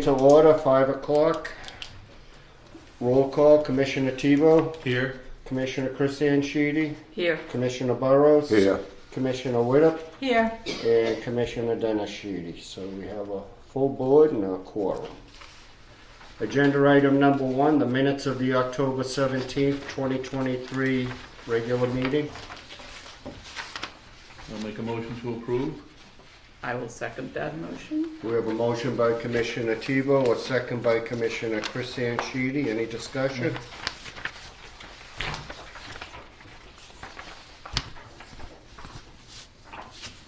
To order, 5 o'clock. Roll call, Commissioner Tebow. Here. Commissioner Chris Sheedy. Here. Commissioner Burrows. Here. Commissioner Widdop. Here. And Commissioner Dennis Sheedy. So we have a full board and a quorum. Agenda item number 1, the minutes of the October 17th, 2023 regular meeting. I'll make a motion to approve. I will second that motion. We have a motion by Commissioner Tebow, a second by Commissioner Chris Sheedy. Any discussion?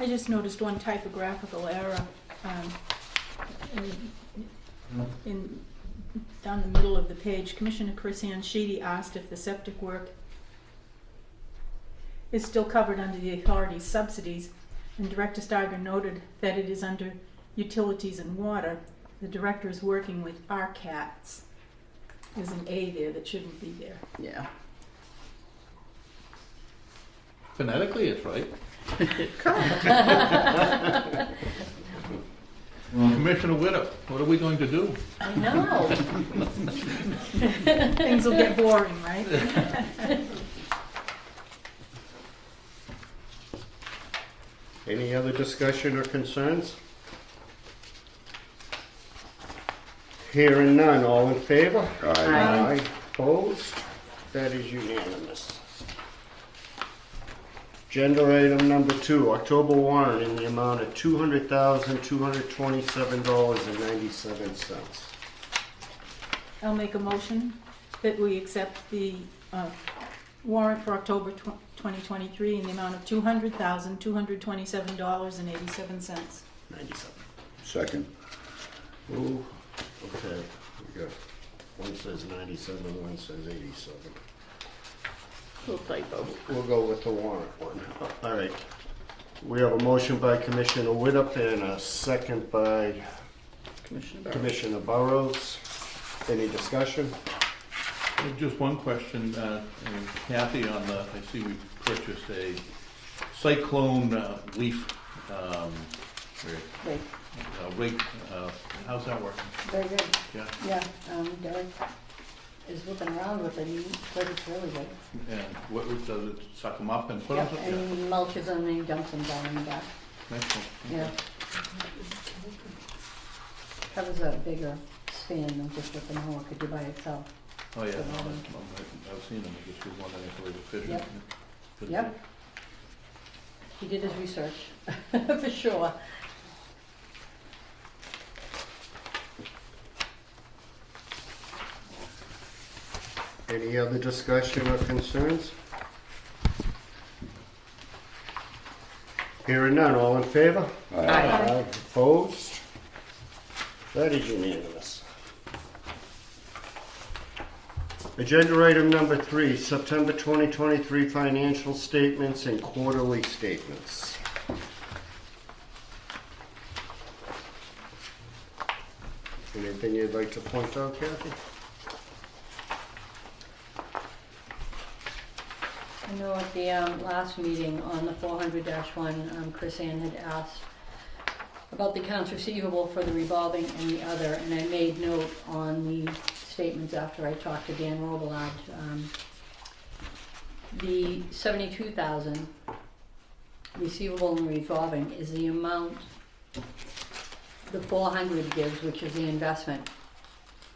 I just noticed one typographical error down the middle of the page. Commissioner Chris Sheedy asked if the septic work is still covered under the authority's subsidies, and Director Steiger noted that it is under utilities and water. The director is working with RCATs. There's an A there that shouldn't be there. Yeah. Phonetically, it's right. Commissioner Widdop, what are we going to do? I know. Things will get boring, right? Any other discussion or concerns? Hearing none, all in favor? Aye. Opposed? That is unanimous. Agenda item number 2, October warrant in the amount of $200,227.97. I'll make a motion that we accept the warrant for October 2023 in the amount of $200,227.87. 97. Second. Ooh, okay. We got, one says 97, one says 87. Little typo. We'll go with the warrant one. All right. We have a motion by Commissioner Widdop and a second by Commissioner Burrows. Any discussion? Just one question, Kathy, on the, I see we purchased a cyclone leaf Great, rake. How's that working? very good. Yeah. Yeah, Derek is looking around with it, but it's really good. And what does it suck them up and put Yep, them? and he mulches them and he dumps them down in the back. Excellent. Yeah. Covers a bigger span than just what the mower could do by itself. Oh, yeah, So, I've seen them, I just was wondering if they were efficient. Yep. Good. Yep. He did his research, for sure. Any other discussion or concerns? Hearing none, all in favor? Aye. Opposed? That is unanimous. Agenda item number 3, September 2023 financial statements and quarterly statements. Anything you'd like to point out, Kathy? I know at the last meeting on the 400-1, Chris Ann had asked about the accounts receivable for the revolving and the other, and I made note on the statements after I talked to Dan Robillard. The $72,000 receivable and revolving is the amount the 400 gives, which is the investment.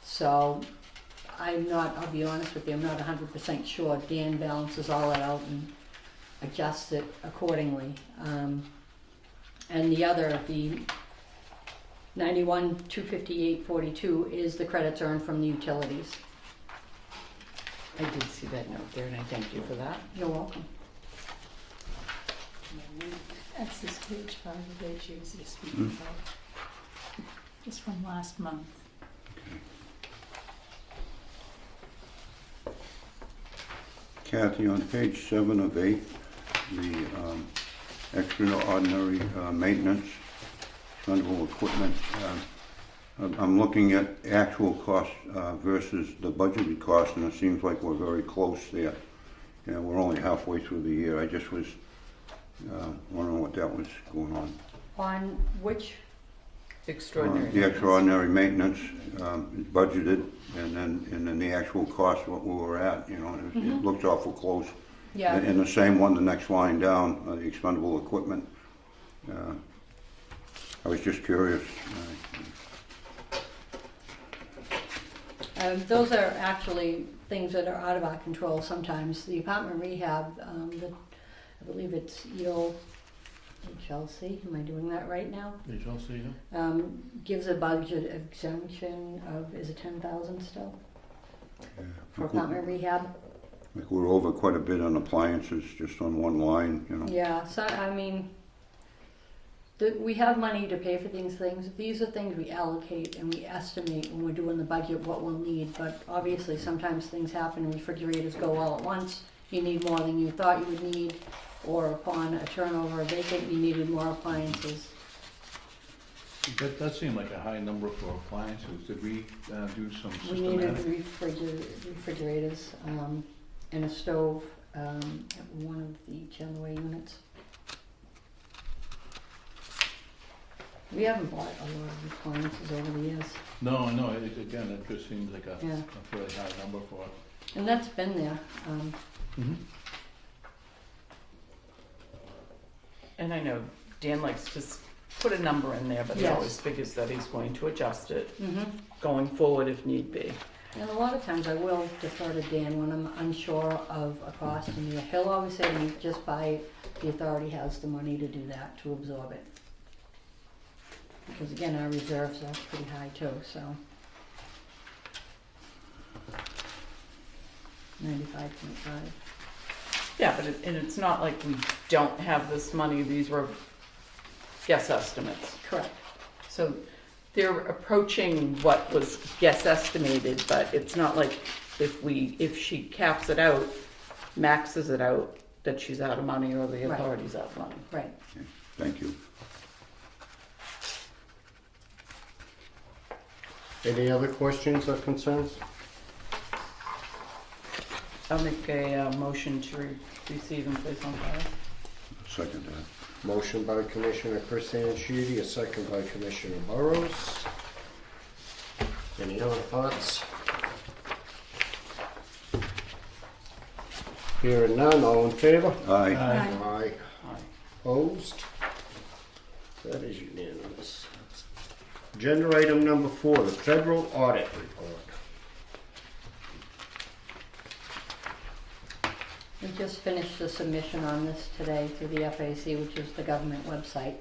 So I'll be honest with you, I'm not 100% sure. Dan balances all that out and adjusts it accordingly. And the other, the 91,258.42 is the credits earned from the utilities. I did see that note there, and I thank you for that. You're welcome. That's this page 5 of ratios you're speaking about. It's from last month. Kathy, on page 7 of 8, the extraordinary maintenance, rental equipment, I'm looking at actual cost versus the budgeted cost, and it seems like we're very close there. You know, we're only halfway through the year. I just was wondering what that was going on. On which Extraordinary. The extraordinary maintenance is budgeted, and then the actual cost, what we were at, you know, it looks awful close. Yeah, And the same one, the next line down, the expendable equipment. I was just curious. those are actually things that are out of our control sometimes. The apartment rehab, I believe it's HLC, am I doing that right now? HLC, yeah? Gives a budget exemption of, is it 10,000 still? For Like we- apartment rehab? Like we're over quite a bit on appliances, just on one line, you know. Yeah, so, I mean, we have money to pay for these things. These are things we allocate and we estimate when we're doing the budget what we'll need, but obviously sometimes things happen, refrigerators go all at once, you need more than you thought you would need, or upon a turnover or vacant, you needed more appliances. That seemed like a high number for appliances. Did we do some We needed systematic? refrigerators, and a stove, at one of the Chandler units. We haven't bought a lot of appliances over the years, No, again, it just seems like a yeah, fairly high number for it. and that's been there, Mm-hmm. And I know Dan likes to put a number in there, but he Yes. always figures that he's going to adjust it mhm. going forward if need be. And a lot of times I will defer to Dan when I'm unsure of a cost, and he'll always say to me, just buy it, the authority has the money to do that, to absorb it. Because again, our reserves are pretty high too, so. 95.5. Yeah, but and it's not like we don't have this money, these were guess estimates. Correct. So they're approaching what was guess estimated, but it's not like if she caps it out, maxes it out, that she's out of money or the Right. authority's out of money. Right. Thank you. Any other questions or concerns? I'll make a motion to receive and place on file. Second that. Motion by Commissioner Chris Sheedy, a second by Commissioner Burrows. Any other thoughts? Hearing none, all in favor? Aye. Aye. Aye. Opposed? That is unanimous. Agenda item number 4, the federal audit report. We just finished the submission on this today through the FAC, which is the government website.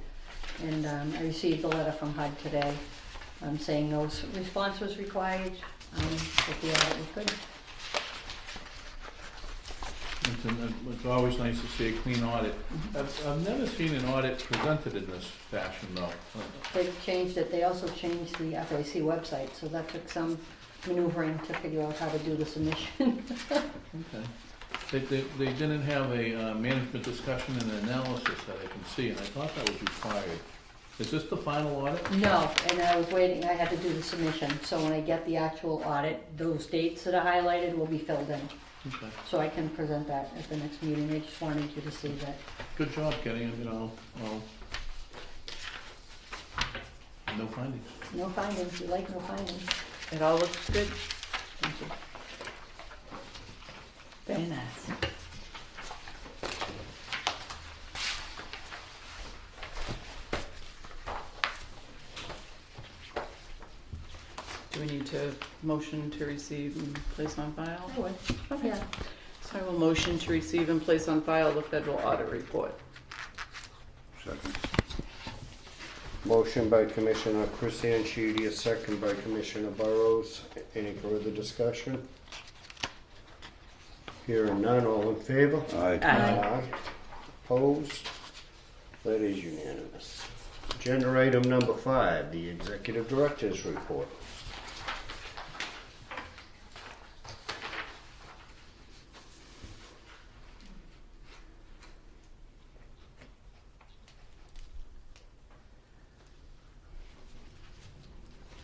And I received a letter from HUD today saying no response was required, that the audit was good. It's always nice to see a clean audit. I've never seen an audit presented in this fashion, though. They've changed it. They also changed the FAC website, so that took some maneuvering to figure out how to do the submission. Okay. They didn't have a management discussion and analysis that I can see, and I thought that was required. Is this the final audit? No, and I was waiting, I had to do the submission, so when I get the actual audit, those dates that are highlighted will be filled in. Okay. So I can present that at the next meeting. I just wanted you to see that. Good job getting it, all. No findings. No findings. You like no findings? It all looks good. Thank you. Very nice. Do we need to motion to receive and place on file? I would. Okay. Yeah. So I will motion to receive and place on file the federal audit report. Second. Motion by Commissioner Chris Sheedy, a second by Commissioner Burrows. Any further discussion? Hearing none, all in favor? Aye. Aye. Opposed? That is unanimous. Agenda item number 5, the Executive Director's Report.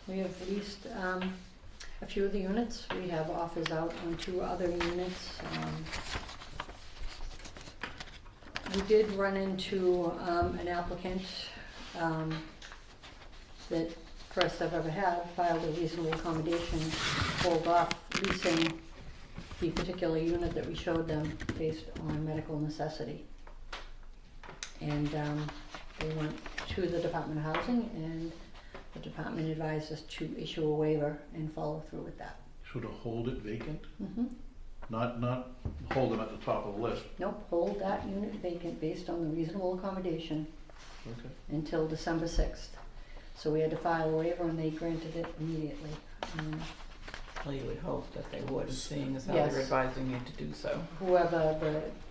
We have leased a few of the units. We have offers out on 2 other units. We did run into an applicant that first I've ever had, filed a reasonable accommodation, hold off leasing the particular unit that we showed them based on medical necessity. And they went to the Department of Housing, and the department advised us to issue a waiver and follow through with that. So to hold it vacant, Mm-hmm. not hold them at the top of the list. Nope, hold that unit vacant based on the reasonable accommodation Okay. until December 6th. So we had to file a waiver and they granted it immediately. Well, you would hope that they would, seeing as how Yes. they're advising you to do so. Whoever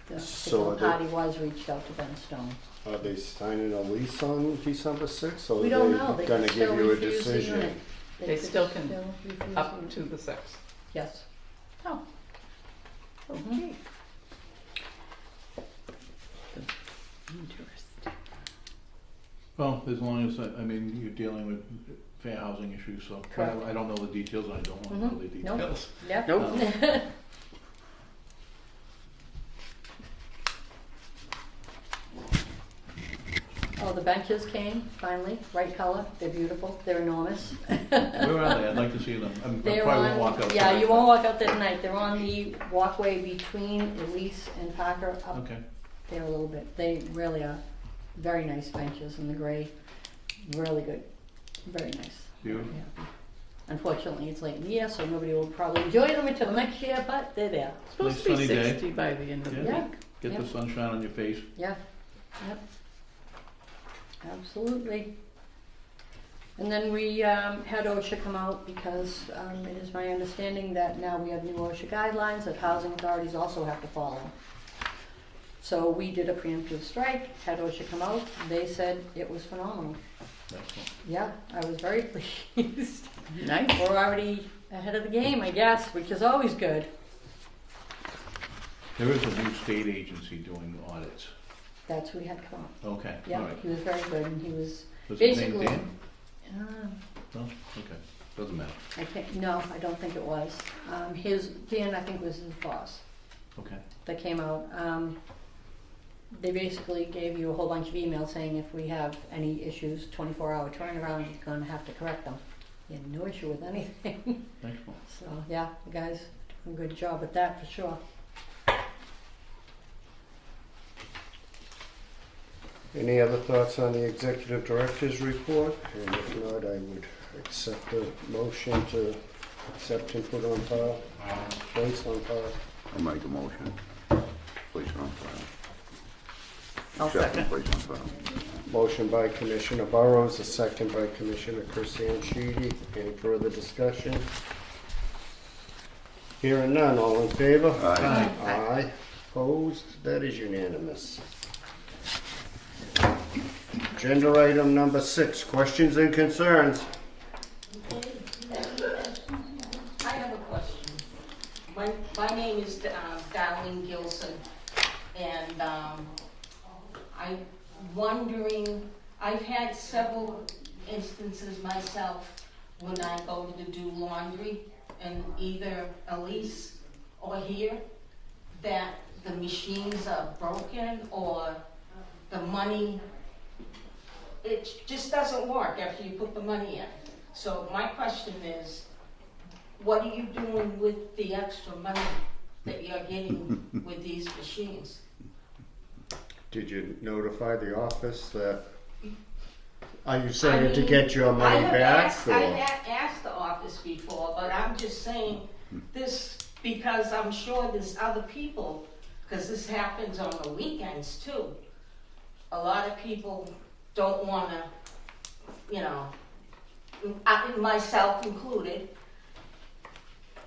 the So particular they- party was reached out to Ben Stone. Are they signing a lease on December 6th, or We are don't know, they they gonna could give still you a refuse the decision? unit. They could still can refuse the Up unit. to the 6th. Yes. Oh. Mhm. Okay. Interesting. Well, as long as, I mean, you're dealing with fair housing issues, so Correct. I don't know the details, and I don't want to know the Nope. details. Yep. Nope. Oh, the benches came, finally, right color, they're beautiful, they're enormous. Where are they? I'd like to see them. I They're probably on, won't walk out. yeah, tonight, you but- won't walk out there tonight, they're on the walkway between Elise and Parker, up Okay. there a little bit. They really are very nice benches in the gray, really good, very nice. Beautiful. Yeah. Unfortunately, it's late in the year, so nobody will probably enjoy them until next year, but they're there. Supposed Nice to be sunny day. 60 by the end of the Yeah. week. Get the Yep. sunshine on your face. Yeah, yep. Absolutely. And then we had OSHA come out because it is my understanding that now we have new OSHA guidelines that housing authorities also have to follow. So we did a preemptive strike, had OSHA come out, they said it was phenomenal. Excellent. Yeah, I was very pleased. Nice. We're already ahead of the game, I guess, which is always good. There is a new state agency doing audits. That's who we had come out. Okay, all Yeah, right. he was very good and he was Was his name basically. Dan? Uh, No? Okay. Doesn't matter. I can't, no, I don't think it was. Dan, I think, was his boss Okay. that came out. They basically gave you a whole bunch of emails saying if we have any issues, 24-hour turnaround, you're gonna have to correct them. He had no issue with anything. Excellent. So, yeah, the guys did a good job at that for sure. Any other thoughts on the executive director's report? And if not, I would accept the motion to accept and put on file, place on file. I'll make a motion. Place on file. I'll Accept and second. place on file. Motion by Commissioner Burrows, a second by Commissioner Christian Sheedy. Any further discussion? Hearing none, all in favor? Aye. Aye. Opposed? That is unanimous. Agenda item number 6, questions and concerns. I have a question. My name is Darlene Gilson, and I'm wondering, I've had several instances myself when I go to do laundry in either Elise or here, that the machines are broken or the money, it just doesn't work after you put the money in. So my question is, what are you doing with the extra money that you're getting with these machines? Did you notify the office that, are you saying to get your money back? I or- have asked the office before, but I'm just saying this because I'm sure there's other people, because this happens on the weekends too. A lot of people don't wanna, myself included.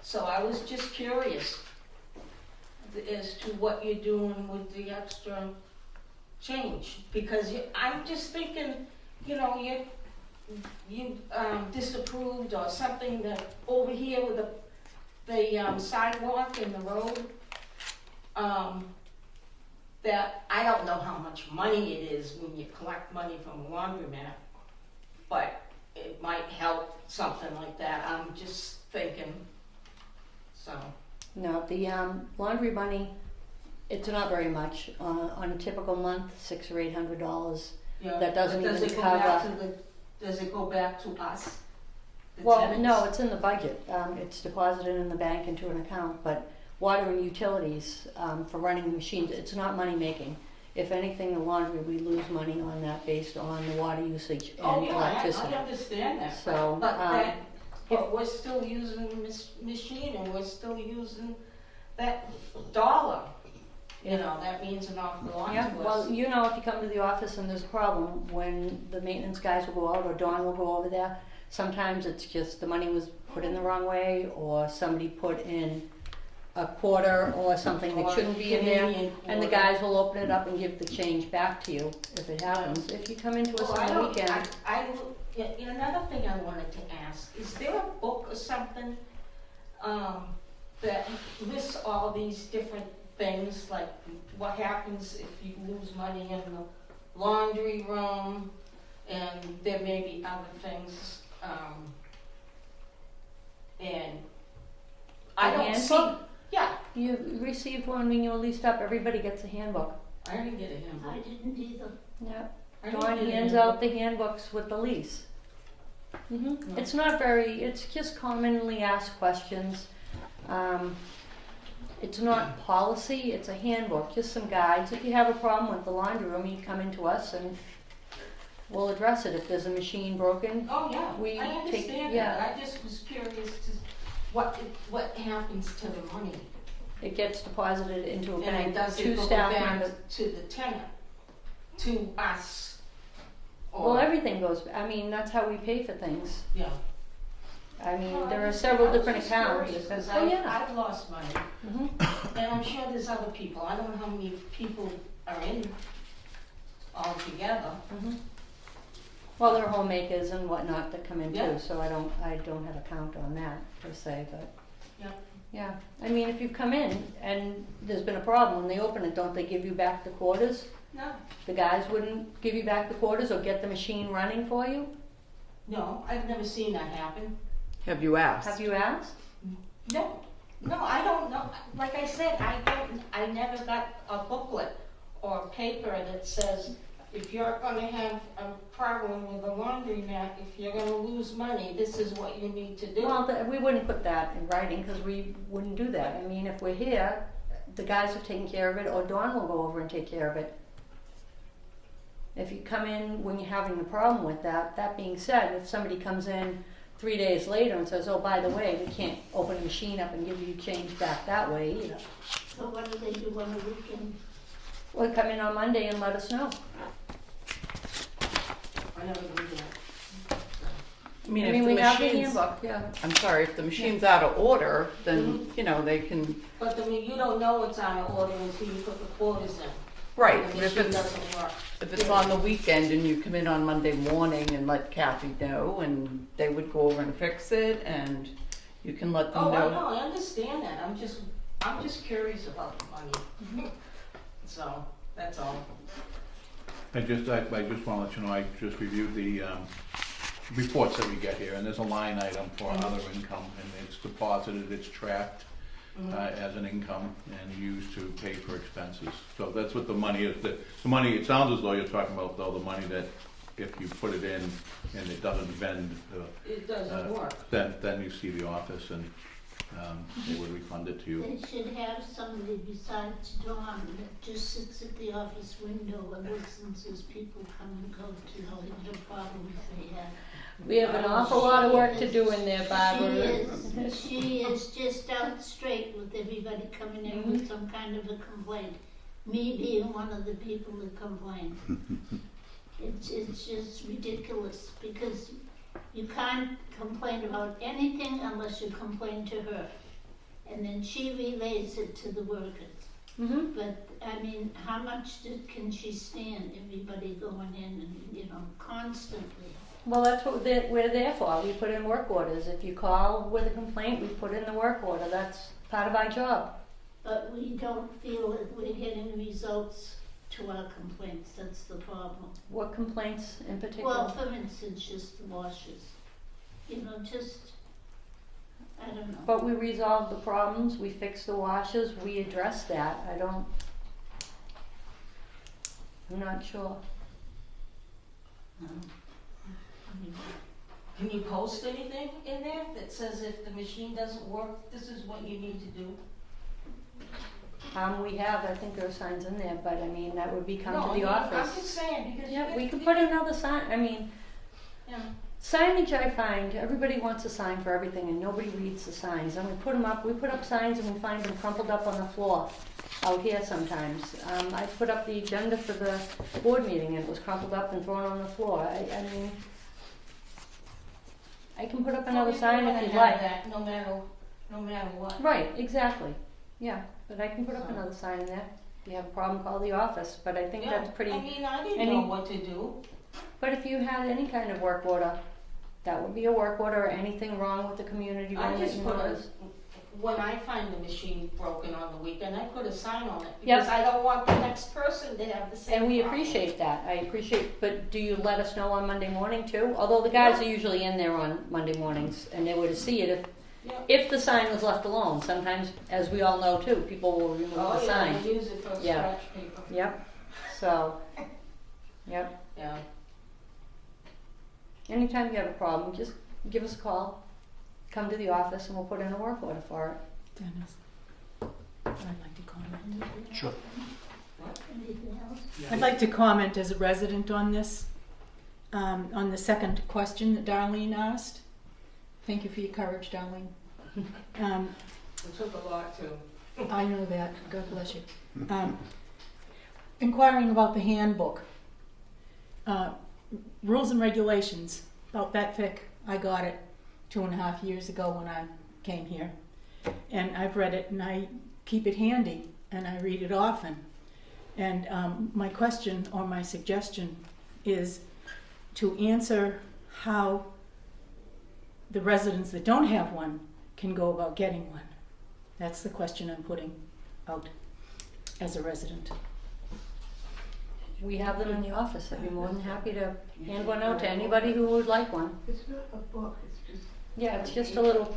So I was just curious as to what you're doing with the extra change, because I'm just thinking, you disapproved or something that over here with the sidewalk and the road, that I don't know how much money it is when you collect money from a laundromat, but it might help something like that. I'm just thinking, so. No, the laundry money, it's not very much. On a typical month, $600 or $800. Yeah, That doesn't but does even it go back cover- to Does it go back to us? the Well, tenants? no, it's in the budget. It's deposited in the bank into an account, but water and utilities, for running the machines, it's not money making. If anything, the laundry, we lose money on that based on the water usage Oh, and yeah, electricity. I understand that, So, but we're still using the machine and we're still using that dollar. You know, that means an awful lot to Yeah, us. well, you know, if you come to the office and there's a problem, when the maintenance guys will go out or Dawn will go over there, sometimes it's just the money was put in the wrong way, or somebody put in a quarter or something that Or shouldn't be in there, Canadian and the quarter. guys will open it up and give the change back to you if it happens. If you come into us Well, on the weekend, yeah, another thing I wanted to ask, is there a book or something, that lists all these different things, like what happens if you lose money in the laundry room, and there may be other things, and I The don't see, handbook? yeah, you received one when you were leased up, everybody gets a handbook. I didn't get a handbook. I didn't either. Yeah. I didn't Dawn get a hands handbook. out the handbooks with the lease. No. It's not very, it's just commonly asked questions. It's not policy, it's a handbook, just some guides. If you have a problem with the laundry room, you come into us and we'll address it. If there's a machine broken, Oh, yeah, We I take- understand yeah. that, I just was curious to, what happens to the money? it gets deposited into a And bank, does it two go staff back members. to the tenant, to us? Well, Or, everything goes, I mean, that's how we pay for things. yeah. I mean, Well, there I are just- several I was different just accounts. curious, 'cause Oh, yeah. I've lost money, Mhm. and I'm sure there's other people, I don't know how many people are in altogether. Mhm. Well, there are homemakers and whatnot that come in Yeah. too, so I don't have a count on that per se, but. Yeah. Yeah, I mean, if you come in and there's been a problem, when they open it, don't they give you back the quarters? No, The guys wouldn't give you back the quarters or get the machine running for you? no, I've never seen that happen. Have you asked? Have you asked? No, I don't know, like I said, I never got a booklet or paper that says, if you're gonna have a problem with a laundromat, if you're gonna lose money, this is what you need to do. Well, we wouldn't put that in writing because we wouldn't do that. I mean, if we're here, the guys have taken care of it or Dawn will go over and take care of it. If you come in when you're having a problem with that, that being said, if somebody comes in 3 days later and says, oh, by the way, we can't open a machine up and give you change back that way either. So what do they do on the weekend? Well, come in on Monday and let us know. I never do that. I mean, I if mean, the we have the machine's, handbook, yeah. I'm sorry, if the machine's out of order, then, you know, they can, But I mean, you don't know it's on an order until you put the quarters in. right, The but if machine it's, doesn't work. if it's on the weekend and you come in on Monday morning and let Kathy know, and they would go over and fix it, and you can let them Oh, I know. know, I understand that, I'm just curious about the money. So, that's all. I just wanna let you know, I just reviewed the, reports that we get here, and there's a line item for other income, and it's deposited, it's tracked, as an income and used to pay for expenses. So that's what the money is, the money, it sounds as though you're talking about though, the money that if you put it in and it doesn't vend, It doesn't work. then you see the office and, they would refund it to you. They should have somebody besides Dawn that just sits at the office window and listens as people come and go to know the problems they have. We have an awful lot of work to do in there, Barbara. She is just out straight with everybody coming in with some kind of a complaint. Me being one of the people that complain. It's just ridiculous because you can't complain about anything unless you complain to her. And then she relays it to the workers. Mhm. But, I mean, how much can she stand, everybody going in and, you know, constantly? Well, that's what we're there for. We put in work orders. If you call with a complaint, we put in the work order. That's part of our job. But we don't feel that we're getting results to our complaints, that's the problem. What complaints in particular? Well, for instance, just the washers, you know, just, I don't know. But we resolve the problems, we fix the washes, we address that. I'm not sure. No. Can you post anything in there that says if the machine doesn't work, this is what you need to do? We have, I think there are signs in there, but I mean, that would be come No, to I the mean, I'm office. just saying, because. Yeah, we could put another sign, I mean, Yeah. signage I find, everybody wants a sign for everything and nobody reads the signs. And we put up signs and we find them crumpled up on the floor out here sometimes. I put up the agenda for the board meeting and it was crumpled up and thrown on the floor. I mean, I can put up another sign if you'd like. That, no matter what. Right, exactly, yeah, but I can put up another sign in there. If you have a problem, call the office, but I think Yeah, that's pretty, I mean, I didn't any- know what to do. but if you had any kind of work order, that would be a work order, or anything wrong with the community I room that just you put a, notice. when I find the machine broken on the weekend, I put a sign on it. Yep. Because I don't want the next person to have the same And we problem. appreciate that, but do you let us know on Monday morning too? Although the guys are usually in there on Monday mornings, and they would see it Yeah. if the sign was left alone. Sometimes, as we all know too, people will remove Oh, the yeah, sign. I use it for Yeah. scratch paper. Yep, so, yep. Yeah. Anytime you have a problem, just give us a call, come to the office, and we'll put in a work order for it. Dennis, I'd like to comment. Sure. Anything else? I'd like to comment as a resident on this, on the second question that Darlene asked. Thank you for your courage, Darlene. It took a lot to. I know that, God bless you. Inquiring about the handbook. Rules and regulations, about that thick. I got it 2.5 years ago when I came here. And I've read it and I keep it handy and I read it often. And my question or my suggestion is to answer how the residents that don't have one can go about getting one. That's the question I'm putting out as a resident. We have them in the office. I'd be more than happy to hand one out to anybody who would like one. It's not a book, it's just. Yeah, it's just a little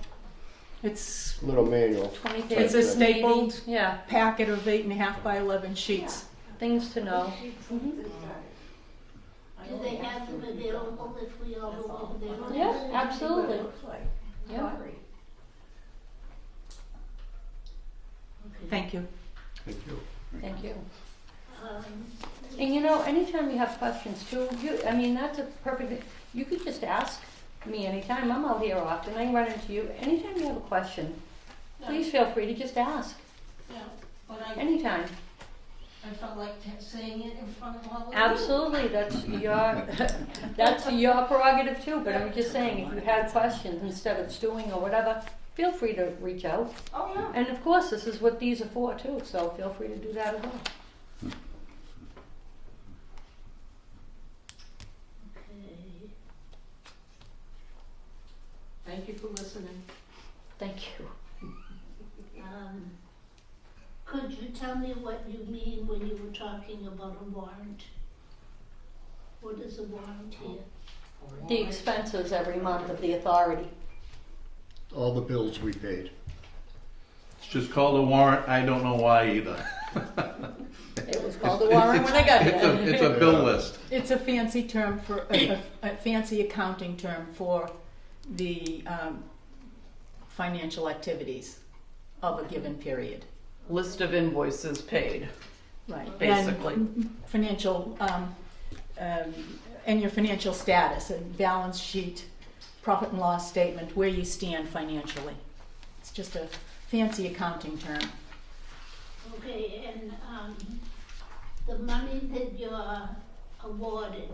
It's Little manual. 20 It's pages. a stapled Yeah, packet of 8.5 by 11 sheets. things to know. Do they have them available if we all go over there? Yeah, absolutely. Yeah. Thank you. Thank you. Thank you. Um, And you know, anytime you have questions too, I mean, that's a perfect, you could just ask me anytime. I'm out here often. I can run into you. Anytime you have a question, please feel free to just ask. Yeah, but Anytime. I felt like saying it in front of all of you. Absolutely, that's your prerogative too, but I'm just saying, if you had questions instead of stewing or whatever, feel free to reach out. Oh, yeah. And of course, this is what these are for too, so feel free to do that as well. Okay. Thank you for listening. Thank you. Could you tell me what you mean when you were talking about a warrant? What is a warrant here? The expenses every month of the authority. All the bills we paid. It's just called a warrant, I don't know why either. It was called a warrant when I got here. It's a bill list. It's a fancy term for, a fancy accounting term for the financial activities of a given period. List of invoices paid. Right. Basically. And financial, and your financial status, and balance sheet, profit and loss statement, where you stand financially. It's just a fancy accounting term. Okay, and the money that you're awarded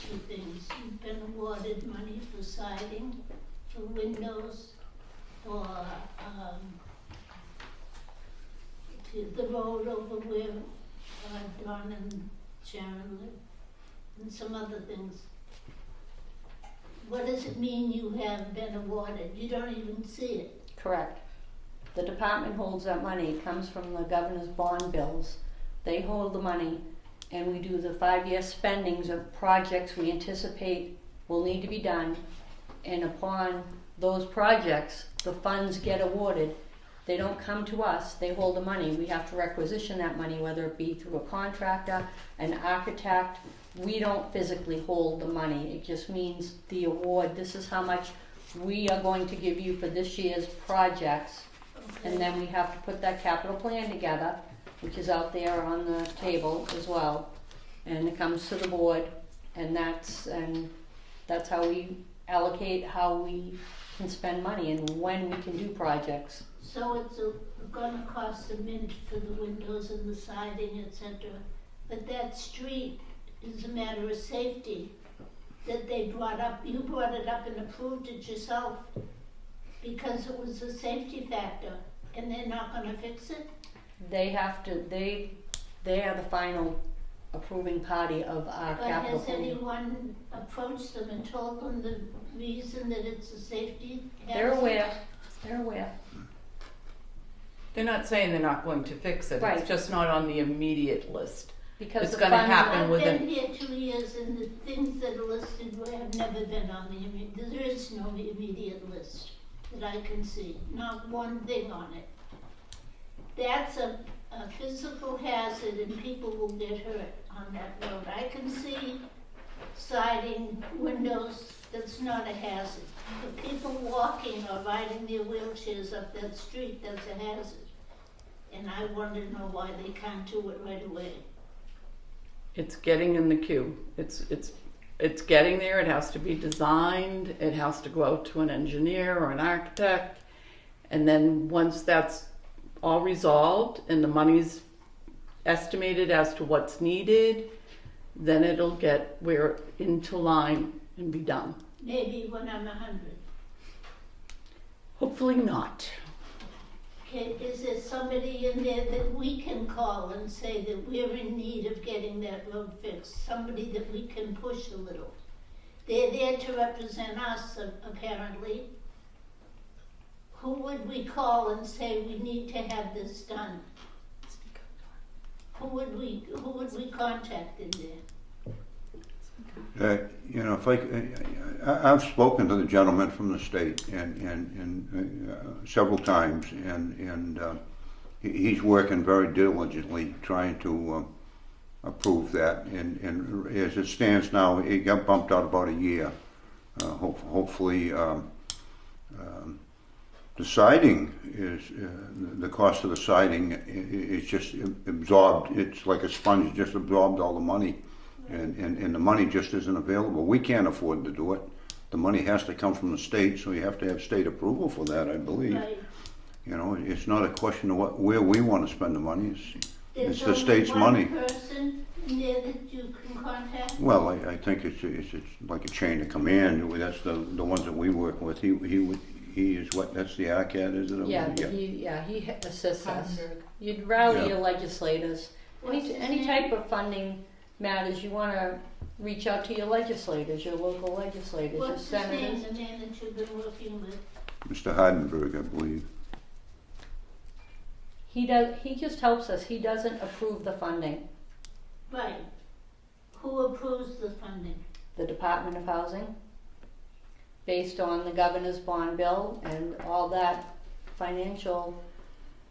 to things, you've been awarded money for siding, for windows, for the road over where Don and Sharon live, and some other things. What does it mean you have been awarded? You don't even see it. Correct. The department holds that money. It comes from the governor's bond bills. They hold the money, and we do the 5-year spendings of projects we anticipate will need to be done. And upon those projects, the funds get awarded. They don't come to us, they hold the money. We have to requisition that money, whether it be through a contractor, an architect. We don't physically hold the money. It just means the award, this is how much we are going to give you for this year's projects. And then we have to put that capital plan together, which is out there on the table as well. And it comes to the board, and that's how we allocate how we can spend money and when we can do projects. So it's gonna cost a mint for the windows and the siding, etc. But that street is a matter of safety that they brought up. You brought it up and approved it yourself because it was a safety factor, and they're not gonna fix it? They have to, they are the final approving party of our But capital has plan. anyone approached them and told them the reason that it's a safety hazard? They're aware. They're not saying they're not going to fix it, Right. it's just not on the immediate list. Because It's the gonna fund- happen I've within- been here 2 years and the things that are listed have never been on the immediate, there is no immediate list that I can see, not one thing on it. That's a physical hazard and people will get hurt on that road. I can see siding, windows, that's not a hazard. But people walking or riding their wheelchairs up that street, that's a hazard. And I want to know why they can't do it right away. It's getting in the queue. It's getting there. It has to be designed. It has to go out to an engineer or an architect. And then once that's all resolved and the money's estimated as to what's needed, then it'll get where into line and be done. Maybe when I'm 100. Hopefully not. Okay, is there somebody in there that we can call and say that we're in need of getting that road fixed? Somebody that we can push a little? They're there to represent us, apparently. Who would we call and say we need to have this done? Who would we contact in there? You know, if I've spoken to the gentleman from the state and several times, and he's working very diligently trying to approve that. And as it stands now, it got bumped out about a year. Hopefully, the siding is the cost of the siding is just absorbed. It's like a sponge, just absorbed all the money. And the money just isn't available. We can't afford to do it. The money has to come from the state, so you have to have state approval for that, I believe. Right. You know, it's not a question of where we want to spend the money. It's the state's There's only money. one person in there that you can contact? Well, I think it's like a chain of command. That's the ones that we work with. He is what? That's the ARCAT, is it? He assists us. You'd rally Yeah. your legislators. What's his Any name? type of funding matters, you want to reach out to your legislators, your local legislators, your What's his name, senators. the man that you've been working with? Mr. Hardenberg, I believe. He just helps us. He doesn't approve the funding. Right. Who approves the funding? The Department of Housing, based on the governor's bond bill, and all that financial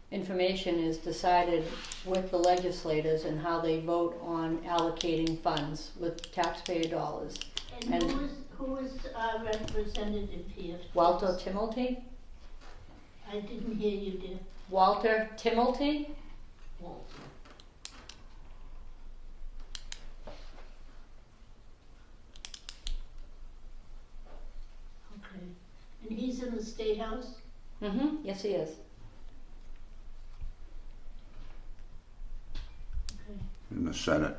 information is decided with the legislators and how they vote on allocating funds with taxpayer dollars. And And- who is our representative here? Walter Timolty? I didn't hear you, dear. Walter Timolty? Okay. And he's in the State House? Mm-hmm, yes he is. Okay. In the Senate.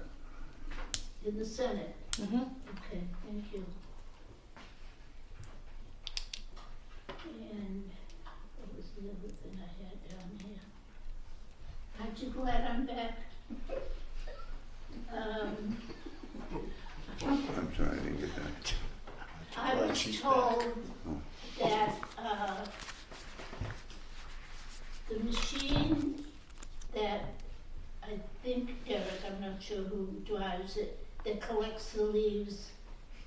In the Senate? Mm-hmm. Okay, thank you. And what was the other thing I had down here? Aren't you glad I'm back? I'm sorry, I didn't get that. I was told that the machine that I think Derek, I'm not sure who drives it, that collects the leaves,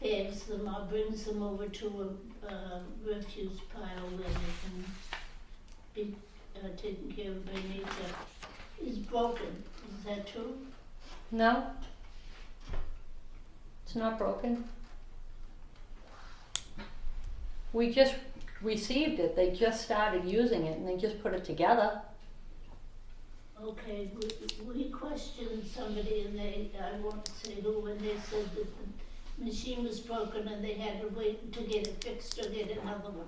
bags them or brings them over to a refuse pile where they can be taken care of by nature, is broken. Is that true? No? It's not broken. We just received it, they just started using it and they just put it together. Okay, we questioned somebody and I won't say who, when they said that the machine was broken and they had to wait to get it fixed or get another one.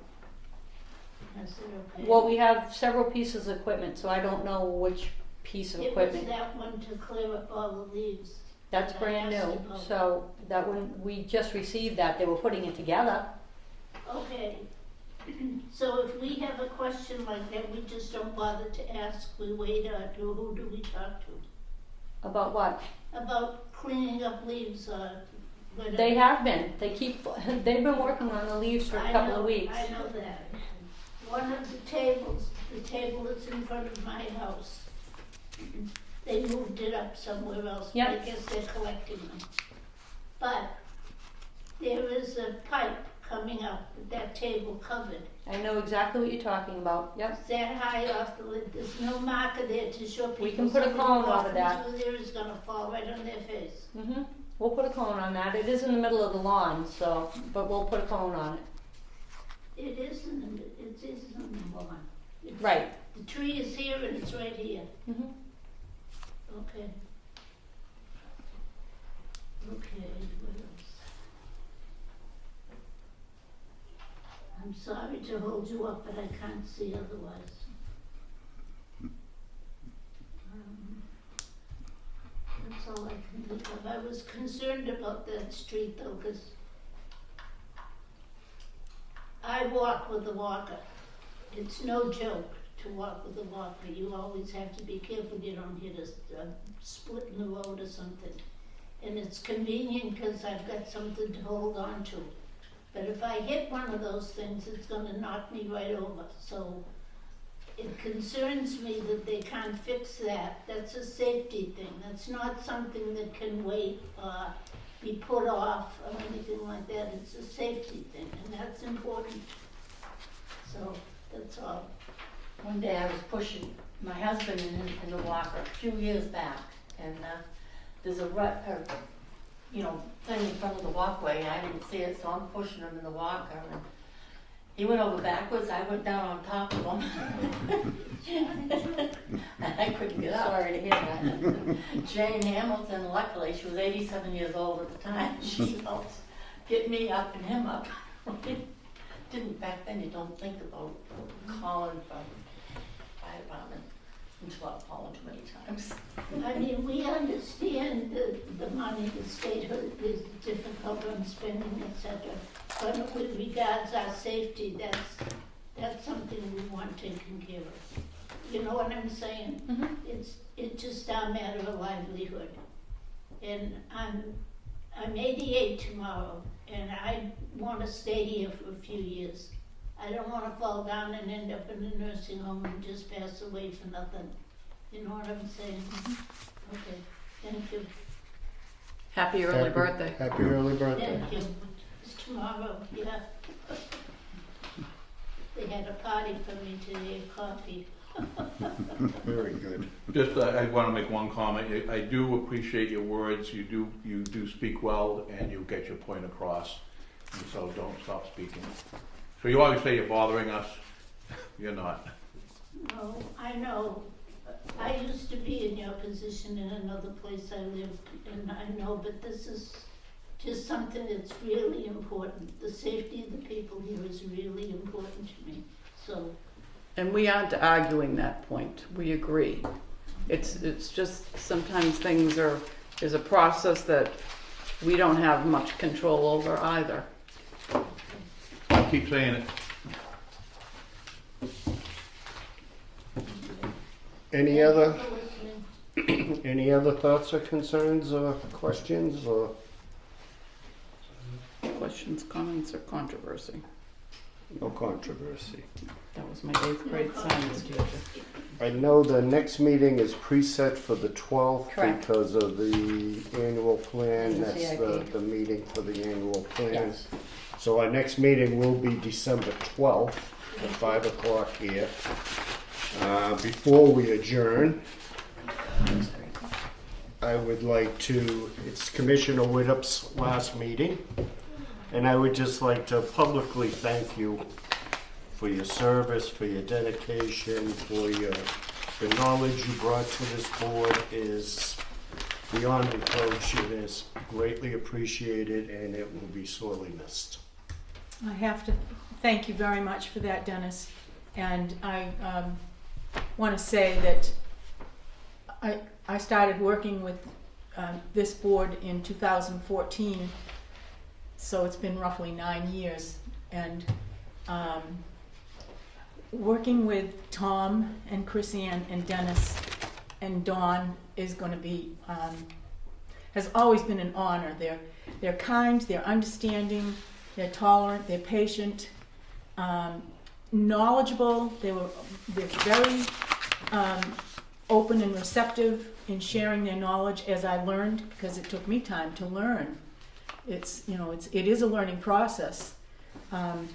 I said, okay. Well, we have several pieces of equipment, so I don't know which piece of It was equipment. that one to clear up all the leaves. That's that I brand asked new, about. so that one, we just received that, they were putting it together. Okay, so if we have a question like that, we just don't bother to ask, we wait, or who do we talk to? About what? About cleaning up leaves, whatever. They have been, they've been working on the leaves for a couple of weeks. I know that. One of the tables, the table that's in front of my house, they moved it up somewhere else. Yep. I guess they're collecting them. But there is a pipe coming up with that table covered. I know exactly what you're talking about, yep. It's that high off the lid, there's no marker there to show people. We can put a somebody cone over walking that. through there is gonna fall right on their face. We'll put a cone on that, it is in the middle of the lawn, so, but we'll put a cone on it. It is in the lawn. It's- Right. The tree is here and it's right here. Mhm. Okay. Okay, what else? I'm sorry to hold you up, but I can't see otherwise. That's all I can think of. I was concerned about that street though, 'cause I walk with a walker. It's no joke to walk with a walker. You always have to be careful you don't hit a split in the road or something. And it's convenient because I've got something to hold on to. But if I hit one of those things, it's gonna knock me right over. So it concerns me that they can't fix that. That's a safety thing. That's not something that can wait or be put off or anything like that. It's a safety thing, and that's important. So that's all. One day I was pushing my husband in the walker a few years back, and there's a rut, thing in front of the walkway, and I didn't see it, so I'm pushing him in the walker, and he went over backwards, I went down on top of him. And I couldn't get up. Sorry to hear that. Jane Hamilton, luckily, she was 87 years old at the time, she helped get me up and him up. Didn't back then, you don't think about calling for fire department until I've fallen too many times. I mean, we understand the money the state is difficult on spending, etc. But with regards our safety, that's something we want taken care of. You know what I'm saying? It's just our matter of livelihood. And I'm 88 tomorrow, and I want to stay here for a few years. I don't want to fall down and end up in a nursing home and just pass away for nothing. You know what I'm saying? Okay, thank you. Happy early birthday. Happy early birthday. Thank you. It's tomorrow, yeah. They had a party for me today, coffee. Very good. Just, I want to make one comment. I do appreciate your words. You do speak well, and you get your point across. And so don't stop speaking. So you always say you're bothering us. You're not. No, I know. I used to be in your position in another place I lived, and I know, but this is just something that's really important. The safety of the people here is really important to me, so. And we aren't arguing that point. We agree. It's just sometimes there's a process that we don't have much control over either. I'll keep saying it. Any other, Thank you for listening. any other thoughts or concerns or questions or? Questions, comments, or controversy? No controversy. That was my 8th grade science teacher. I know the next meeting is preset for the 12th Correct. because of the annual plan. And the That's CIP. the meeting for the annual plan. Yes. So our next meeting will be December 12th at 5 o'clock here. Before we adjourn, I would like to, it's Commissioner Widdup's last meeting, and I would just like to publicly thank you for your service, for your dedication, for the knowledge you brought to this board is beyond reproach. It is greatly appreciated, and it will be sorely missed. I have to thank you very much for that, Dennis. And I want to say that I started working with this board in 2014, so it's been roughly 9 years. And working with Tom and Chrisanne and Dennis and Dawn is going to be, has always been an honor. They're kind, they're understanding, they're tolerant, they're patient, knowledgeable. They're very open and receptive in sharing their knowledge as I learned, because it took me time to learn. It is a learning process. I'm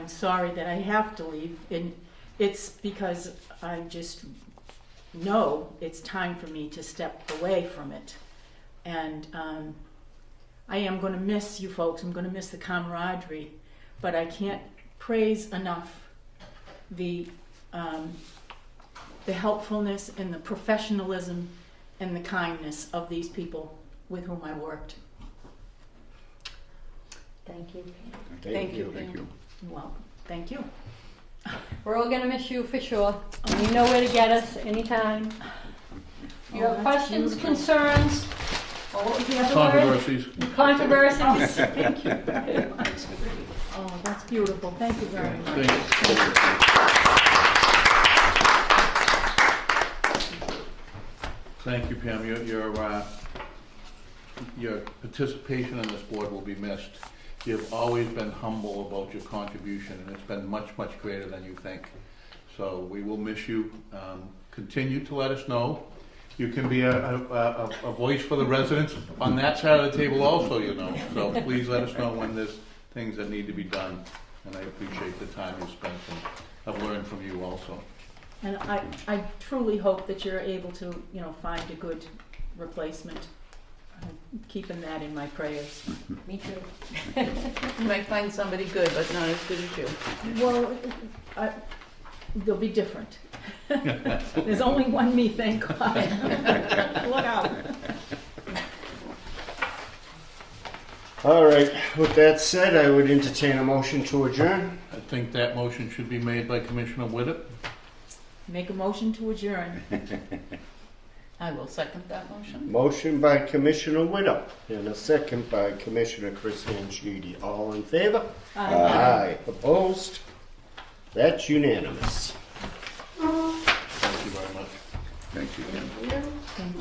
sorry that I have to leave, and it's because I just know it's time for me to step away from it. And I am going to miss you folks. I'm going to miss the camaraderie, but I can't praise enough the helpfulness and the professionalism and the kindness of these people with whom I worked. Thank you. Thank you. Thank you. You're welcome. Thank you. We're all gonna miss you for sure. And you know where to get us anytime. You have that's questions, beautiful. concerns, or what was the other word? Controversies. Controversies. Thank you very much. Oh, that's beautiful. Thank you very much. Thank you, Pam. Your participation in this board will be missed. You've always been humble about your contribution, and it's been much, much greater than you think. So we will miss you. Continue to let us know. You can be a voice for the residents on that side of the table also, you know. So please let us know when there's things that need to be done. And I appreciate the time you spent, and I've learned from you also. And I truly hope that you're able to, find a good replacement. I'm keeping that in my prayers. Me too. You might find somebody good, but not as good as you. Well, they'll be different. There's only one me, thank God. Look out. All right, with that said, I would entertain a motion to adjourn. I think that motion should be made by Commissioner Widdop. Make a motion to adjourn. I will second that motion. Motion by Commissioner Widdop and a second by Commissioner Chrisanne Sheedy. All in favor? Aye. Opposed? That's unanimous. Thank you very much. Thank you. Thank you.